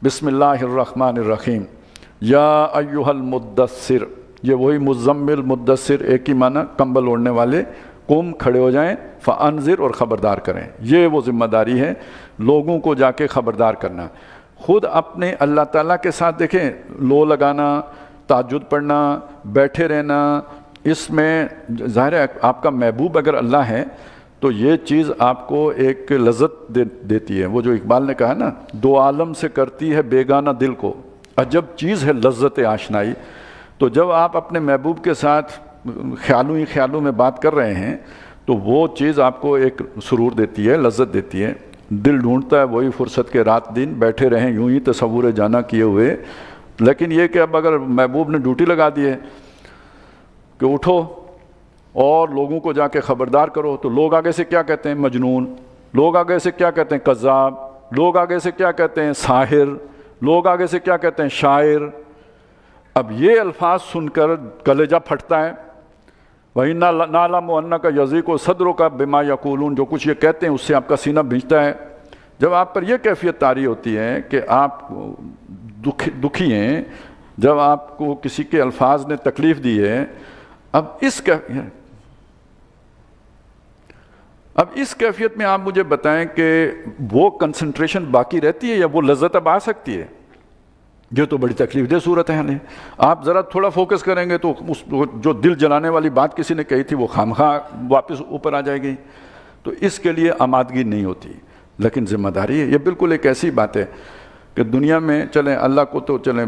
بسم اللہ الرحمن الرحیم، یا ایہا المدثر، یہ وہی مزمل مدثر ایک ہی معنی کمبل اوڑھنے والے، قم کھڑے ہو جائیں، فانذر اور خبردار کریں۔ یہ وہ ذمہ داری ہے لوگوں کو جا کے خبردار کرنا۔ خود اپنے اللہ تعالیٰ کے ساتھ دیکھیں، لو لگانا، تہجد پڑھنا، بیٹھے رہنا، اس میں ظاہر ہے آپ کا محبوب اگر اللہ ہے تو یہ چیز آپ کو ایک لذت دیتی ہے۔ وہ جو اقبال نے کہا نا، دو عالم سے کرتی ہے بیگانہ دل کو، عجب چیز ہے لذت آشنائی۔ تو جب آپ اپنے محبوب کے ساتھ خیالوں ہی خیالوں میں بات کر رہے ہیں تو وہ چیز آپ کو ایک سرور دیتی ہے، لذت دیتی ہے۔ دل ڈھونڈتا ہے وہی فرصت کے رات دن بیٹھے رہیں یوں ہی تصور جانا کیے ہوئے۔ لیکن یہ کہ اب اگر محبوب نے ڈیوٹی لگا دی ہے کہ اٹھو اور لوگوں کو جا کے خبردار کرو، تو لوگ آگے سے کیا کہتے ہیں؟ مجنون، لوگ آگے سے کیا کہتے ہیں؟ کذاب، لوگ آگے سے کیا کہتے ہیں؟ ساحر، لوگ آگے سے کیا کہتے ہیں؟ شاعر۔ اب یہ الفاظ سن کر کلیجہ پھٹتا ہے۔ وَإِنَّا نَعْلَمُ أَنَّكَ يَضِيقُ صَدْرُكَ بِمَا يَقُولُونَ، جو کچھ یہ کہتے ہیں اس سے آپ کا سینہ بھینچتا ہے۔ جب آپ پر یہ کیفیت طاری ہوتی ہے کہ آپ دکھی ہیں، جب آپ کو کسی کے الفاظ نے تکلیف دی ہے، اب اس کیفیت میں آپ مجھے بتائیں کہ وہ کنسنٹریشن باقی رہتی ہے یا وہ لذت اب آ سکتی ہے؟ یہ تو بڑی تکلیف دہ صورت ہے۔ آپ ذرا تھوڑا فوکس کریں گے تو اس جو دل جلانے والی بات کسی نے کہی تھی وہ خامخواہ واپس اوپر آ جائے گی۔ تو اس کے لیے آمادگی نہیں ہوتی، لیکن ذمہ داری ہے۔ یہ بالکل ایک ایسی بات ہے کہ دنیا میں چلیں، اللہ کو تو چلیں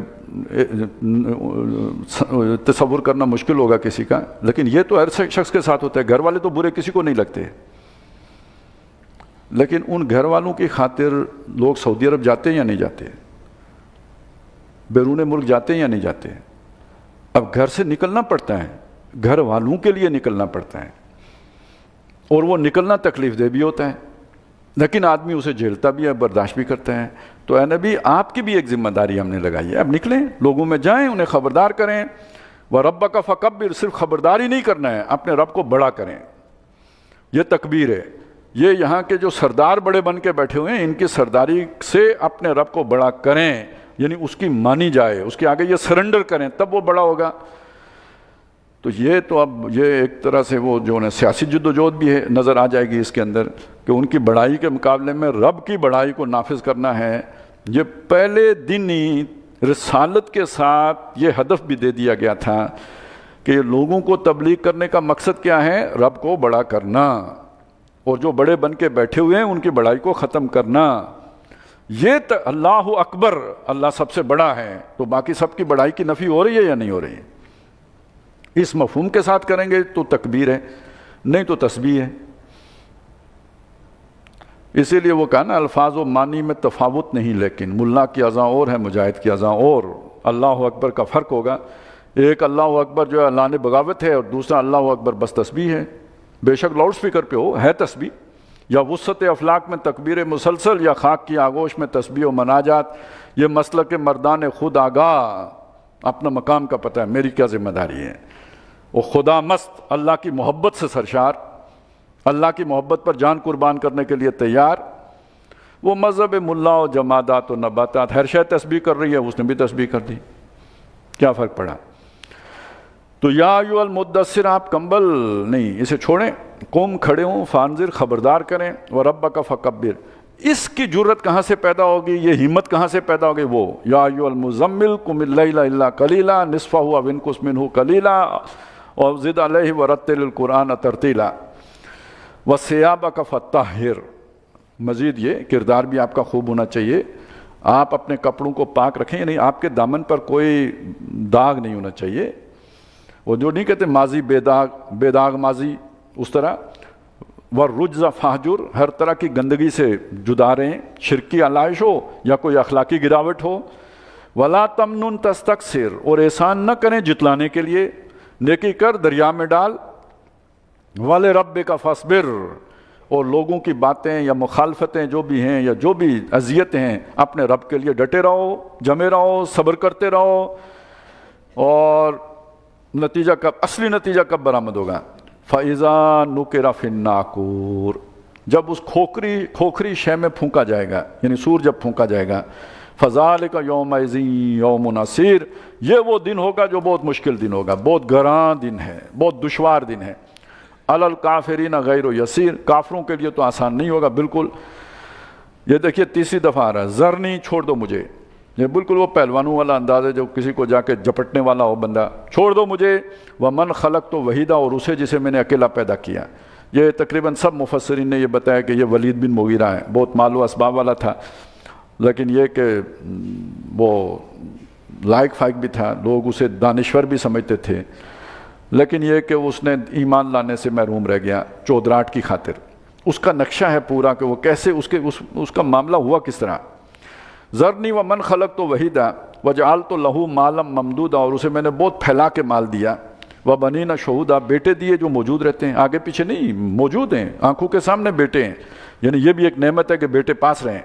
تصور کرنا مشکل ہوگا کسی کا، لیکن یہ تو ہر شخص کے ساتھ ہوتا ہے۔ گھر والے تو برے کسی کو نہیں لگتے، لیکن ان گھر والوں کی خاطر لوگ سعودی عرب جاتے ہیں یا نہیں جاتے؟ بیرون ملک جاتے ہیں یا نہیں جاتے؟ اب گھر سے نکلنا پڑتا ہے، گھر والوں کے لیے نکلنا پڑتا ہے، اور وہ نکلنا تکلیف دہ بھی ہوتا ہے، لیکن آدمی اسے جھیلتا بھی ہے، برداشت بھی کرتا ہے۔ تو اے نبی، آپ کی بھی ایک ذمہ داری ہم نے لگائی ہے، اب نکلیں، لوگوں میں جائیں، انہیں خبردار کریں۔ وَرَبَّكَ فَكَبِّرْ، صرف خبردار ہی نہیں کرنا ہے، اپنے رب کو بڑا کریں۔ یہ تکبیر ہے۔ یہ یہاں کے جو سردار بڑے بن کے بیٹھے ہوئے ہیں، ان کی سرداری سے اپنے رب کو بڑا کریں، یعنی اس کی مانی جائے، اس کے آگے یہ سرنڈر کریں، تب وہ بڑا ہوگا۔ تو یہ تو اب یہ ایک طرح سے وہ جو ہے سیاسی جدوجہد بھی ہے، نظر آ جائے گی اس کے اندر، کہ ان کی بڑائی کے مقابلے میں رب کی بڑائی کو نافذ کرنا ہے۔ یہ پہلے دن ہی رسالت کے ساتھ یہ ہدف بھی دے دیا گیا تھا کہ لوگوں کو تبلیغ کرنے کا مقصد کیا ہے؟ رب کو بڑا کرنا، اور جو بڑے بن کے بیٹھے ہوئے ہیں ان کی بڑائی کو ختم کرنا۔ یہ اللہ اکبر، اللہ سب سے بڑا ہے، تو باقی سب کی بڑائی کی نفی ہو رہی ہے یا نہیں ہو رہی ہے؟ اس مفہوم کے ساتھ کریں گے تو تکبیر ہے، نہیں تو تسبیح ہے۔ اسی لیے وہ کہا نا، الفاظ و معنی میں تفاوت نہیں، لیکن ملا کی اذاں اور ہے، مجاہد کی اذاں اور۔ اللہ اکبر کا فرق ہوگا، ایک اللہ اکبر جو ہے اللہ نے بغاوت ہے، اور دوسرا اللہ اکبر بس تسبیح ہے۔ بے شک لاؤڈ سپیکر پہ ہو ہے تسبیح، یا وسعت افلاک میں تکبیر مسلسل، یا خاک کی آغوش میں تسبیح و مناجات۔ یہ مسلک مردان خود آگاہ، اپنا مقام کا پتہ ہے، میری کیا ذمہ داری ہے۔ وہ خدا مست، اللہ کی محبت سے سرشار، اللہ کی محبت پر جان قربان کرنے کے لیے تیار۔ وہ مذہب ملا و جمادات و نباتات، ہر شے تسبیح کر رہی ہے، اس نے بھی تسبیح کر دی، کیا فرق پڑا؟ تو یا ایھا المدثر، آپ کمبل نہیں، اسے چھوڑیں، قوم کھڑے ہوں، فانذر، خبردار کریں، وربک فکبر۔ اس کی جرت کہاں سے پیدا ہوگی، یہ ہمت کہاں سے پیدا ہوگی؟ وہ یا ایھا المزمل قم اللیل الا قلیلا نصفہ او انقص منہ قلیلا اور زد علیہ ورتل القرآن ترتیلا وثیابک فطہر۔ مزید یہ کردار بھی آپ کا خوب ہونا چاہیے، آپ اپنے کپڑوں کو پاک رکھیں، یعنی آپ کے دامن پر کوئی داغ نہیں ہونا چاہیے۔ وہ جو نہیں کہتے ماضی بے داغ ماضی، اس طرح وَالرُّجْزَ فَاہْجُرْ، ہر طرح کی گندگی سے جدا رہیں، شرک کی علائش ہو یا کوئی اخلاقی گراوٹ ہو۔ وَلَا تَمْنُن تَسْتَكْثِرْ، اور احسان نہ کریں جتلانے کے لیے، نیکی کر دریا میں ڈال۔ وَلِرَبِّكَ فَاصْبِرْ، اور لوگوں کی باتیں یا مخالفتیں جو بھی ہیں یا جو بھی اذیتیں ہیں، اپنے رب کے لیے ڈٹے رہو، جمے رہو، صبر کرتے رہو۔ اور نتیجہ کب، اصلی نتیجہ کب برآمد ہوگا؟ فَإِذَا نُقِرَ فِي النَّاقُورِ، جب اس کھوکھری شے میں پھونکا جائے گا، یعنی سور جب پھونکا جائے گا۔ فذالک یومئذ یوم عسیر، یہ وہ دن ہوگا جو بہت مشکل دن ہوگا، بہت گراں دن ہے، بہت دشوار دن ہے۔ علی الکافرین غیر یسیر، کافروں کے لیے تو آسان نہیں ہوگا بالکل۔ یہ دیکھیے تیسری دفعہ آ رہا ہے، ذرنی چھوڑ دو مجھے، یہ بالکل وہ پہلوانوں والا انداز ہے جو کسی کو جا کے جپٹنے والا ہو بندہ، چھوڑ دو مجھے، ومن خلقت وحیدہ، اور اسے جسے میں نے اکیلا پیدا کیا۔ یہ تقریباً سب مفسرین نے یہ بتایا کہ یہ ولید بن مغیرہ ہے، بہت مال و اسباب والا تھا، لیکن یہ کہ وہ لائق فائق بھی تھا، لوگ اسے دانشور بھی سمجھتے تھے، لیکن یہ کہ اس نے ایمان لانے سے محروم رہ گیا چودراہٹ کی خاطر۔ اس کا نقشہ ہے پورا کہ وہ کیسے اس کا معاملہ ہوا کس طرح۔ ذرنی ومن خلقت وحیدہ وجعلت لہ مالا ممدودا، اور اسے میں نے بہت پھیلا کے مال دیا، وبنین شہودا، بیٹے دیے جو موجود رہتے ہیں، آگے پیچھے نہیں، موجود ہیں، آنکھوں کے سامنے بیٹے ہیں، یعنی یہ بھی ایک نعمت ہے کہ بیٹے پاس رہیں۔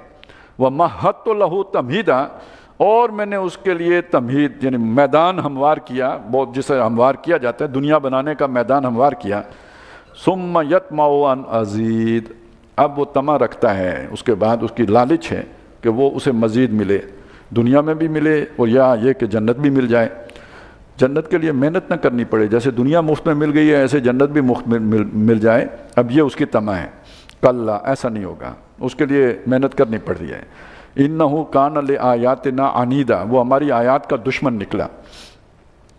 ومہدت لہ تمہیدا، اور میں نے اس کے لیے تمہید یعنی میدان ہموار کیا، بہت جسے ہموار کیا جاتا ہے، دنیا بنانے کا میدان ہموار کیا۔ ثم یطمع ان ازید، اب وہ طمع رکھتا ہے، اس کے بعد اس کی لالچ ہے کہ وہ اسے مزید ملے، دنیا میں بھی ملے اور یا یہ کہ جنت بھی مل جائے، جنت کے لیے محنت نہ کرنی پڑے، جیسے دنیا مفت میں مل گئی ہے ایسے جنت بھی مفت میں مل جائے، اب یہ اس کی طمع ہے۔ کلا، ایسا نہیں ہوگا، اس کے لیے محنت کرنی پڑ رہی ہے۔ انہ کان لآیاتنا عنیدا، وہ ہماری آیات کا دشمن نکلا۔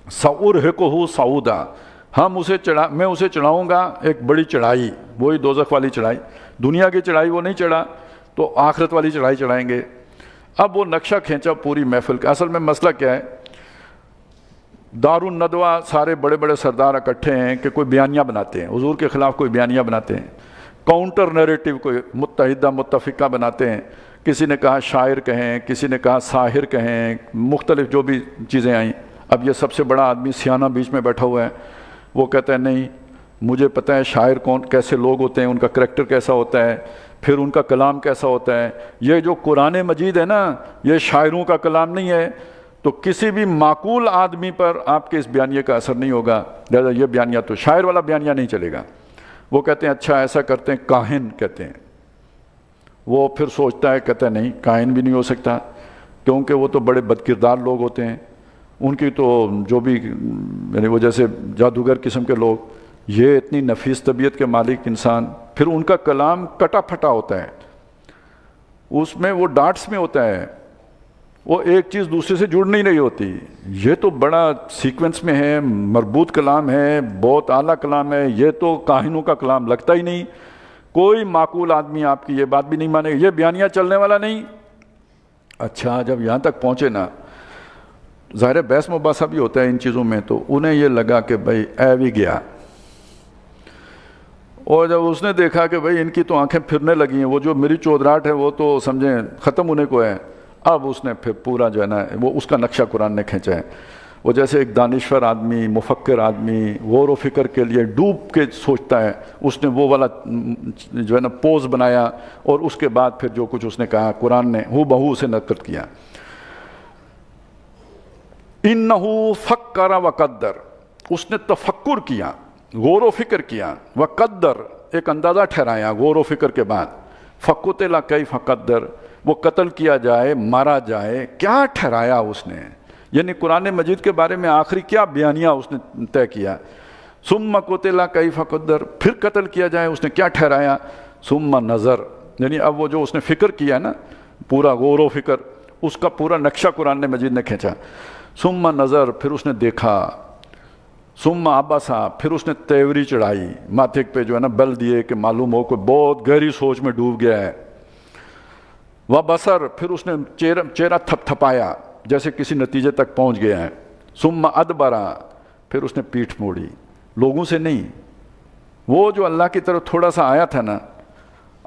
سأرہقہ صعودا، میں اسے چڑھاؤں گا ایک بڑی چڑھائی، وہی دوزخ والی چڑھائی، دنیا کی چڑھائی وہ نہیں چڑھا تو آخرت والی چڑھائی چڑھائیں گے۔ اب وہ نقشہ کھینچا پوری محفل کا۔ اصل میں مسئلہ کیا ہے، دار الندوہ سارے بڑے بڑے سردار اکٹھے ہیں کہ کوئی بیانیہ بناتے ہیں، حضور کے خلاف کوئی بیانیہ بناتے ہیں، کاؤنٹر نیریٹو کوئی متحدہ متفقہ بناتے ہیں، کسی نے کہا شاعر کہیں، کسی نے کہا ساحر کہیں، مختلف جو بھی چیزیں آئیں۔ اب یہ سب سے بڑا آدمی سیانہ بیچ میں بیٹھا ہوا ہے، وہ کہتا ہے نہیں مجھے پتہ ہے شاعر کون کیسے لوگ ہوتے ہیں، ان کا کریکٹر کیسا ہوتا ہے، پھر ان کا کلام کیسا ہوتا ہے۔ یہ جو قرآن مجید ہے نا، یہ شاعروں کا کلام نہیں ہے، تو کسی بھی معقول آدمی پر آپ کے اس بیانیے کا اثر نہیں ہوگا، لہذا یہ بیانیہ تو شاعر والا بیانیہ نہیں چلے گا۔ وہ کہتے ہیں اچھا ایسا کرتے ہیں، کاہن کہتے ہیں، وہ پھر سوچتا ہے، کہتا ہے نہیں کاہن بھی نہیں ہو سکتا، کیونکہ وہ تو بڑے بد کردار لوگ ہوتے ہیں، ان کی تو جو بھی یعنی وہ جیسے جادوگر قسم کے لوگ، یہ اتنی نفیس طبیعت کے مالک انسان، پھر ان کا کلام کٹا پھٹا ہوتا ہے، اس میں وہ ڈاٹس میں ہوتا ہے، وہ ایک چیز دوسرے سے جڑ نہیں رہی ہوتی۔ یہ تو بڑا سیکوینس میں ہے، مربوط کلام ہے، بہت اعلیٰ کلام ہے، یہ تو کاہنوں کا کلام لگتا ہی نہیں۔ کوئی معقول آدمی آپ کی یہ بات بھی نہیں مانے گا، یہ بیانیہ چلنے والا نہیں۔ اچھا جب یہاں تک پہنچے نا، ظاہر بحث مباحثہ بھی ہوتا ہے ان چیزوں میں، تو انہیں یہ لگا کہ بھائی اے بھی گیا، اور جب اس نے دیکھا کہ بھائی ان کی تو آنکھیں پھرنے لگی ہیں، وہ جو میری چودراہٹ ہے وہ تو سمجھیں ختم ہونے کو ہے، اب اس نے پھر پورا جو ہے نا وہ اس کا نقشہ قرآن نے کھینچا ہے۔ وہ جیسے ایک دانشور آدمی، مفکر آدمی غور و فکر کے لیے ڈوب کے سوچتا ہے، اس نے وہ والا جو ہے نا پوز بنایا، اور اس کے بعد پھر جو کچھ اس نے کہا قرآن نے ہو بہو اسے نقل کیا۔ انہو فکر وقدر، اس نے تفکر کیا، غور و فکر کیا، وقدر ایک اندازہ ٹھہرایا غور و فکر کے بعد، فقتل کیف قدر، وہ قتل کیا جائے، مارا جائے، کیا ٹھہرایا اس نے، یعنی قرآن مجید کے بارے میں آخری کیا بیانیہ اس نے طے کیا۔ ثم قتل کیف قدر، پھر قتل کیا جائے اس نے کیا ٹھہرایا۔ ثم نظر، یعنی اب وہ جو اس نے فکر کیا نا، پورا غور و فکر، اس کا پورا نقشہ قرآن مجید نے کھینچا۔ ثم نظر، پھر اس نے دیکھا۔ ثم عبسا، پھر اس نے تیوری چڑھائی، ماتھے پہ جو ہے نا بل دیے کہ معلوم ہو کہ بہت گہری سوچ میں ڈوب گیا ہے۔ وبصر، پھر اس نے چہرہ تھپ تھپایا جیسے کسی نتیجے تک پہنچ گیا ہے۔ ثم ادبرا، پھر اس نے پیٹھ موڑی، لوگوں سے نہیں، وہ جو اللہ کی طرف تھوڑا سا آیا تھا نا،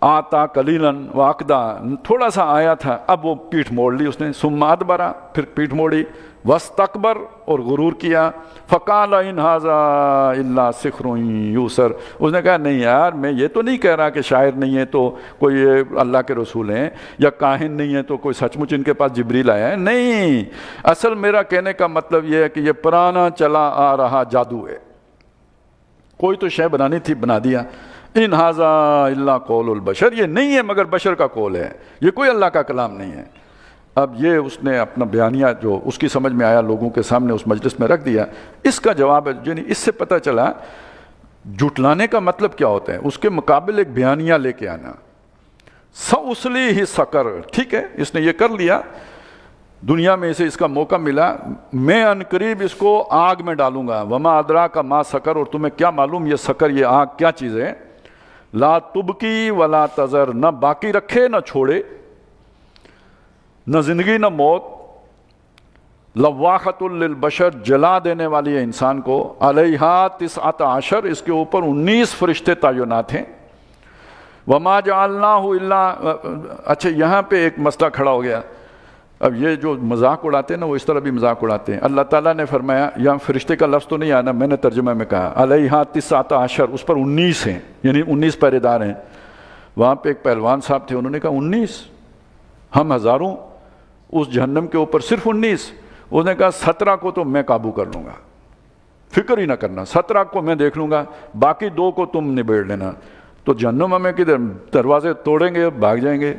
آتا قلیلاً واقدا، تھوڑا سا آیا تھا، اب وہ پیٹھ موڑ لی اس نے۔ ثم ادبرا، پھر پیٹھ موڑی، واستکبر، اور غرور کیا۔ فقال ان ھذا الا سحر یوسر، اس نے کہا نہیں یار میں یہ تو نہیں کہہ رہا کہ شاعر نہیں ہے تو کوئی اللہ کے رسول ہیں، یا کاہن نہیں ہے تو کوئی سچ مچ ان کے پاس جبریل آیا ہے، نہیں، اصل میرا کہنے کا مطلب یہ ہے کہ یہ پرانا چلا آ رہا جادو ہے، کوئی تو شے بنانی تھی بنا دیا۔ ان ھذا الا قول البشر، یہ نہیں ہے مگر بشر کا قول ہے، یہ کوئی اللہ کا کلام نہیں ہے۔ اب یہ اس نے اپنا بیانیہ جو اس کی سمجھ میں آیا لوگوں کے سامنے اس مجلس میں رکھ دیا. اس کا جواب ہے یعنی اس سے پتہ چلا جھٹلانے کا مطلب کیا ہوتا ہے. اس کے مقابل ایک بیانیہ لے کے آنا. سَأُصْلِيهِ ہی سقر, ٹھیک ہے اس نے یہ کر لیا, دنیا میں اسے اس کا موقع ملا, میں ان قریب اس کو آگ میں ڈالوں گا. وما ادراک ما سقر, اور تمہیں کیا معلوم یہ سقر, یہ آگ کیا چیز ہے. لا تبکی ولا تذر, نہ باقی رکھے نہ چھوڑے, نہ زندگی نہ موت. لواحۃ للبشر, جلا دینے والی ہے انسان کو. علیہا 19, اس کے اوپر 19 فرشتے تعینات ہیں. وما جعلناہ الا, اچھا یہاں پہ ایک مسئلہ کھڑا ہو گیا. اب یہ جو مذاق اڑاتے ہیں نا وہ اس طرح بھی مذاق اڑاتے ہیں. اللہ تعالیٰ نے فرمایا, یہاں فرشتے کا لفظ تو نہیں آنا, میں نے ترجمہ میں کہا علیہا 19, اس پر 19 ہیں, یعنی 19 پہرے دار ہیں. وہاں پہ ایک پہلوان صاحب تھے, انہوں نے کہا 19, ہم ہزاروں, اس جہنم کے اوپر صرف 19. اس نے کہا 17 کو تو میں قابو کر لوں گا, فکر ہی نہ کرنا, 17 کو میں دیکھ لوں گا, باقی 2 کو تم نبیڑ لینا. تو جہنم ہمیں کدھر, دروازے توڑیں گے, بھاگ جائیں گے.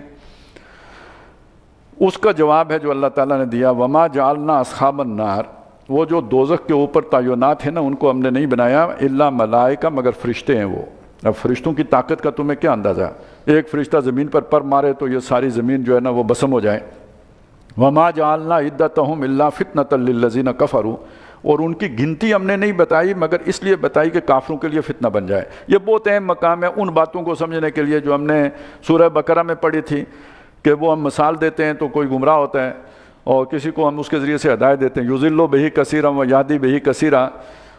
اس کا جواب ہے جو اللہ تعالیٰ نے دیا, وما جعلنا اصحاب النار, وہ جو دوزخ کے اوپر تعینات ہیں نا ان کو ہم نے نہیں بنایا, الا ملائکہ, مگر فرشتے ہیں وہ. اب فرشتوں کی طاقت کا تمہیں کیا اندازہ, ایک فرشتہ زمین پر مارے تو یہ ساری زمین جو ہے نا وہ بسم ہو جائے. وما جعلنا عدتہم الا فتنۃ للذین کفروا, اور ان کی گنتی ہم نے نہیں بتائی مگر اس لیے بتائی کہ کافروں کے لیے فتنہ بن جائے. یہ بہت اہم مقام ہے ان باتوں کو سمجھنے کے لیے جو ہم نے سورہ بقرہ میں پڑھی تھی, کہ وہ ہم مثال دیتے ہیں تو کوئی گمراہ ہوتا ہے اور کسی کو ہم اس کے ذریعے سے ہدایت دیتے ہیں. یضل بہ کثیرا ویہدی بہ کثیرا,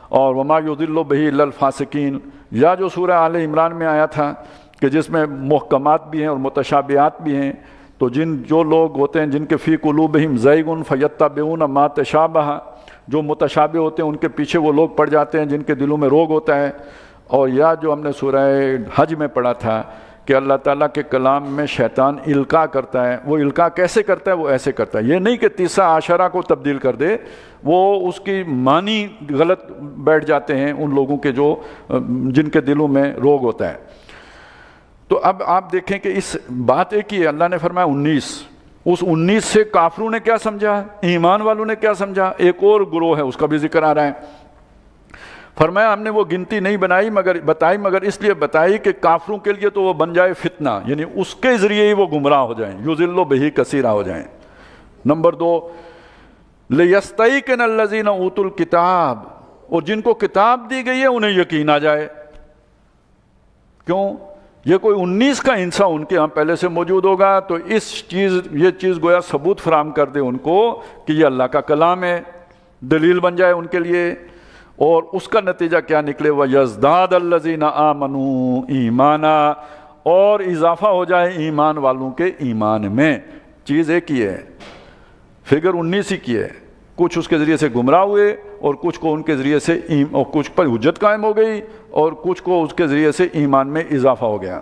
اور وما یضل بہ الا الفاسقین. یا جو سورہ آل عمران میں آیا تھا کہ جس میں محکمات بھی ہیں اور متشابہات بھی ہیں, تو جو لوگ ہوتے ہیں جن کے فی قلوبہم زیغ فیتبعون ما تشابہ, جو متشابہ ہوتے ہیں ان کے پیچھے وہ لوگ پڑ جاتے ہیں جن کے دلوں میں روگ ہوتا ہے. اور یا جو ہم نے سورہ حج میں پڑھا تھا کہ اللہ تعالیٰ کے کلام میں شیطان القاء کرتا ہے. وہ القاء کیسے کرتا ہے, وہ ایسے کرتا ہے, یہ نہیں کہ 19 کو تبدیل کر دے, وہ اس کی معنی غلط بیٹھ جاتے ہیں ان لوگوں کے جو جن کے دلوں میں روگ ہوتا ہے. تو اب آپ دیکھیں کہ اس بات ایک ہی ہے, اللہ نے فرمایا 19, اس 19 سے کافروں نے کیا سمجھا, ایمان والوں نے کیا سمجھا. ایک اور گروہ ہے اس کا بھی ذکر آ رہا ہے. فرمایا ہم نے وہ گنتی نہیں بتائی مگر اس لیے بتائی کہ کافروں کے لیے تو وہ بن جائے فتنہ, یعنی اس کے ذریعے ہی وہ گمراہ ہو جائیں, یضل بہ کثیرا ہو جائیں. نمبر 2, لیستیقن الذین اوتوا الکتاب, اور جن کو کتاب دی گئی ہے انہیں یقین آ جائے. کیوں, یہ کوئی 19 کا انسا ان کے ہاں پہلے سے موجود ہوگا تو یہ چیز گویا ثبوت فراہم کر دے ان کو کہ یہ اللہ کا کلام ہے, دلیل بن جائے ان کے لیے. اور اس کا نتیجہ کیا نکلے, وَيَزْدَادَ الَّذِينَ آمَنُوا ایمانا, اور اضافہ ہو جائے ایمان والوں کے ایمان میں. چیز ایک ہی ہے, فگر 19 ہی کی ہے. کچھ اس کے ذریعے سے گمراہ ہوئے اور کچھ کو ان کے ذریعے سے اور کچھ پر حجت قائم ہو گئی اور کچھ کو اس کے ذریعے سے ایمان میں اضافہ ہو گیا.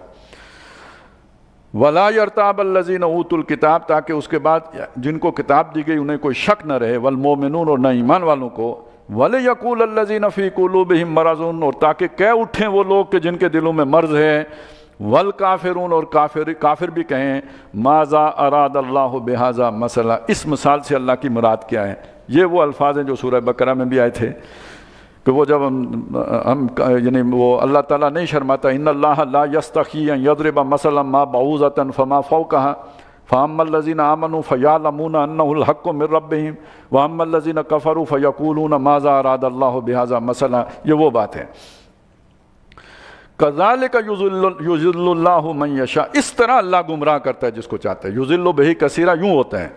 وَلَا يَرْتَابَ الَّذِينَ أُوتُوا الْكِتَابَ, تاکہ اس کے بعد جن کو کتاب دی گئی انہیں کوئی شک نہ رہے, وَالْمُؤْمِنُونَ, اور نہ ایمان والوں کو, وَلِيَقُولَ الَّذِينَ فِي قُلُوبِهِم مَرَضٌ, اور تاکہ کہہ اٹھیں وہ لوگ کہ جن کے دلوں میں مرض ہے, وَالْكَافِرُونَ, اور کافر بھی کہیں, مَاذَا أَرَادَ اللَّهُ بِهَذَا مَثَلًا, اس مثال سے اللہ کی مراد کیا ہے. یہ وہ الفاظ ہیں جو سورہ بقرہ میں بھی آئے تھے کہ وہ جب ہم یعنی وہ اللہ تعالیٰ نہیں شرماتا, ان اللہ لا یستحیی ان یضرب مثلا ما بعوضۃ فما فوقها فاما الذین آمنوا فیعلمون انہ الحق من ربہم واما الذین کفروا فیقولون ماذا اراد اللہ بہذا مثلا. یہ وہ بات ہے. کذالک یضل اللہ من یشاء, اس طرح اللہ گمراہ کرتا ہے جس کو چاہتا ہے. یضل بہ کثیرا یوں ہوتا ہے,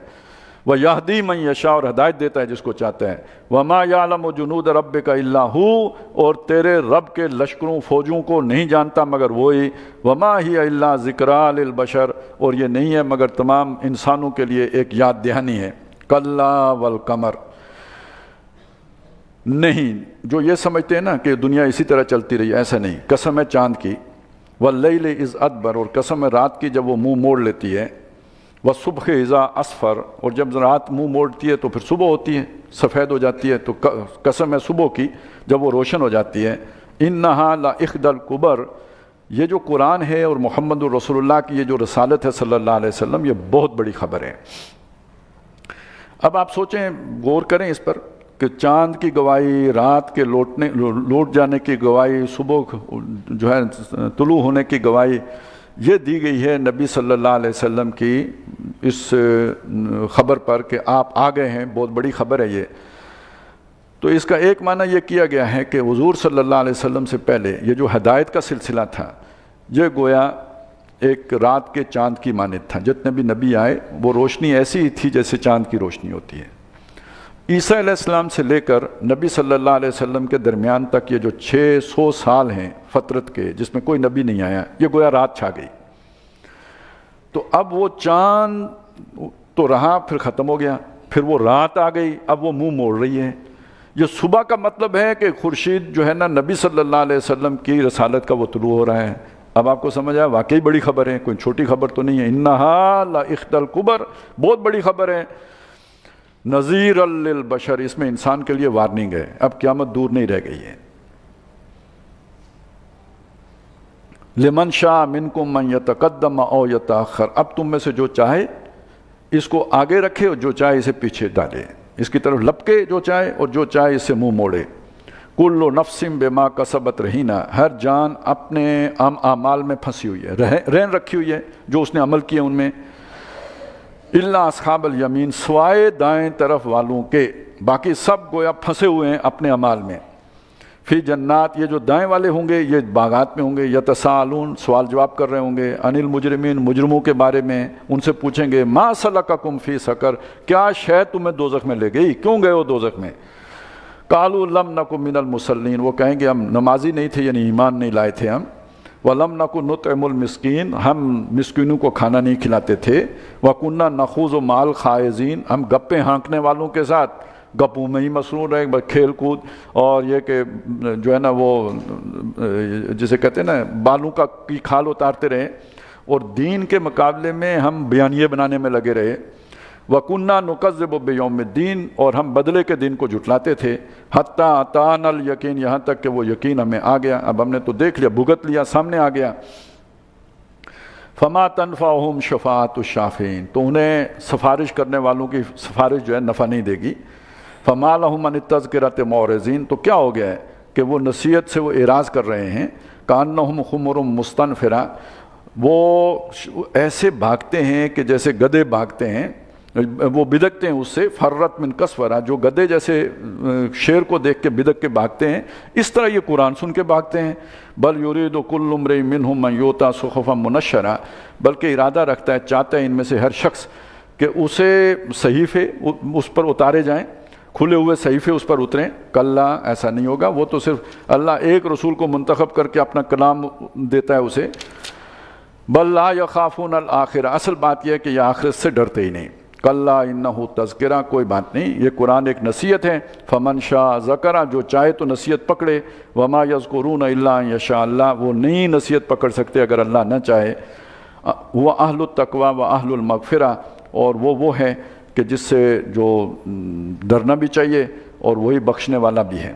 وَيَهْدِي مَن يَشَاءُ, اور ہدایت دیتا ہے جس کو چاہتا ہے. وَمَا يَعْلَمُ جُنُودَ رَبِّكَ إِلَّا هُوَ, اور تیرے رب کے لشکروں فوجوں کو نہیں جانتا مگر وہی. وَمَا هِيَ إِلَّا ذِكْرَىٰ لِلْبَشَرِ, اور یہ نہیں ہے مگر تمام انسانوں کے لیے ایک یاد دہانی ہے. کَلَّا وَالْقَمَرِ, نہیں, جو یہ سمجھتے ہیں نا کہ دنیا اسی طرح چلتی رہی, ایسا نہیں. قسم ہے چاند کی, وَاللَّيْلِ إِذْ أَدْبَرَ, اور قسم ہے رات کی جب وہ منہ موڑ لیتی ہے. وَالصُّبْحِ إِذَا أَسْفَرَ, اور جب رات منہ موڑتی ہے تو پھر صبح ہوتی ہے, سفید ہو جاتی ہے. تو قسم ہے صبح کی جب وہ روشن ہو جاتی ہے. إِنَّهَا لَإِحْدَى الْكُبَرِ, یہ جو قرآن ہے اور محمد الرسول اللہ کی یہ جو رسالت ہے صلی اللہ علیہ وسلم, یہ بہت بڑی خبر ہے. اب آپ سوچیں، غور کریں اس پر کہ چاند کی گواہی، رات کے لوٹ جانے کی گواہی، صبح جو ہے طلوع ہونے کی گواہی، یہ دی گئی ہے نبی صلی اللہ علیہ وسلم کی اس خبر پر کہ آپ آ گئے ہیں، بہت بڑی خبر ہے یہ۔ تو اس کا ایک معنی یہ کیا گیا ہے کہ حضور صلی اللہ علیہ وسلم سے پہلے یہ جو ہدایت کا سلسلہ تھا، یہ گویا ایک رات کے چاند کی مانند تھا۔ جتنے بھی نبی آئے وہ روشنی ایسی ہی تھی جیسے چاند کی روشنی ہوتی ہے۔ عیسیٰ علیہ السلام سے لے کر نبی صلی اللہ علیہ وسلم کے درمیان تک یہ جو 600 سال ہیں فترت کے، جس میں کوئی نبی نہیں آیا، یہ گویا رات چھا گئی۔ تو اب وہ چاند تو رہا، پھر ختم ہو گیا، پھر وہ رات آ گئی، اب وہ منہ موڑ رہی ہے۔ یہ صبح کا مطلب ہے کہ خورشید جو ہے نا نبی صلی اللہ علیہ وسلم کی رسالت کا وہ طلوع ہو رہا ہے۔ اب آپ کو سمجھ آیا، واقعی بڑی خبر ہے، کوئی چھوٹی خبر تو نہیں ہے۔ انہا لاخت الکبر، بہت بڑی خبر ہے۔ نذیر للبشر، اس میں انسان کے لیے وارننگ ہے، اب قیامت دور نہیں رہ گئی ہے۔ لمن شاء منکم من یتقدم او یتاخر، اب تم میں سے جو چاہے اس کو آگے رکھے اور جو چاہے اسے پیچھے ڈالے، اس کی طرف لپکے جو چاہے اور جو چاہے اس سے منہ موڑے۔ کل نفس بما کسبت رہینہ، ہر جان اپنے اعمال میں پھنسی ہوئی ہے، رہن رکھی ہوئی ہے جو اس نے عمل کیے ان میں۔ الا اصحاب الیمین، سوائے دائیں طرف والوں کے، باقی سب گویا پھنسے ہوئے ہیں اپنے اعمال میں۔ فی جنات، یہ جو دائیں والے ہوں گے یہ باغات میں ہوں گے، یتساءلون، سوال جواب کر رہے ہوں گے، عن المجرمین، مجرموں کے بارے میں ان سے پوچھیں گے، ما سلککم فی سقر، کیا شے تمہیں دوزخ میں لے گئی، کیوں گئے ہو دوزخ میں؟ قالوا لم نک من المصلین، وہ کہیں گے ہم نمازی نہیں تھے، یعنی ایمان نہیں لائے تھے ہم۔ ولم نک نطعم المسکین، ہم مسکینوں کو کھانا نہیں کھلاتے تھے۔ وکنا نخوض مع الخائضین، ہم گپے ہانکنے والوں کے ساتھ گپوں میں ہی مصروف رہے، کھیل کود، اور یہ کہ جو ہے نا وہ جسے کہتے ہیں نا بالوں کی کھال اتارتے رہے، اور دین کے مقابلے میں ہم بیانیے بنانے میں لگے رہے۔ وَكُنَّا نُكَذِّبُ بِيَوْمِ الدِّينِ، اور ہم بدلے کے دن کو جھٹلاتے تھے۔ حَتَّىٰ أَتَانَا الْيَقِينُ، یہاں تک کہ وہ یقین ہمیں آ گیا، اب ہم نے تو دیکھ لیا، بھگت لیا، سامنے آ گیا۔ فَمَا تَنْفَعُهُمْ شَفَاعَةُ الشَّافِعِينَ، تو انہیں سفارش کرنے والوں کی سفارش جو ہے نفع نہیں دے گی۔ فَمَا لَهُمْ عَنِ التَّذْكِرَةِ مُعْرِضِينَ، تو کیا ہو گیا ہے کہ وہ نصیحت سے وہ اعراض کر رہے ہیں۔ كَأَنَّهُمْ خُمُرٌ مُسْتَنفِرَةٌ، وہ ایسے بھاگتے ہیں کہ جیسے گدھے بھاگتے ہیں، وہ بدکتے ہیں اس سے، فرت من کسورہ، جو گدھے جیسے شیر کو دیکھ کے بدک کے بھاگتے ہیں، اس طرح یہ قرآن سن کے بھاگتے ہیں۔ بل یرید کل امرئ منہم ان یؤتی صحفا منشرہ، بلکہ ارادہ رکھتا ہے، چاہتا ہے ان میں سے ہر شخص کہ اسے صحیفے اس پر اتارے جائیں، کھلے ہوئے صحیفے اس پر اتریں۔ کلا، ایسا نہیں ہوگا، وہ تو صرف اللہ ایک رسول کو منتخب کر کے اپنا کلام دیتا ہے اسے۔ بل لا یخافون الآخرہ، اصل بات یہ ہے کہ یہ آخرت سے ڈرتے ہی نہیں۔ کلا انہ تذکرہ، کوئی بات نہیں، یہ قرآن ایک نصیحت ہے۔ فمن شاء ذکرہ، جو چاہے تو نصیحت پکڑے۔ وما یذکرون الا ان یشاء اللہ، وہ نہیں نصیحت پکڑ سکتے اگر اللہ نہ چاہے۔ وہ اہل التقوی و اہل المغفرہ، اور وہ ہے کہ جس سے جو ڈرنا بھی چاہیے اور وہی بخشنے والا بھی ہے۔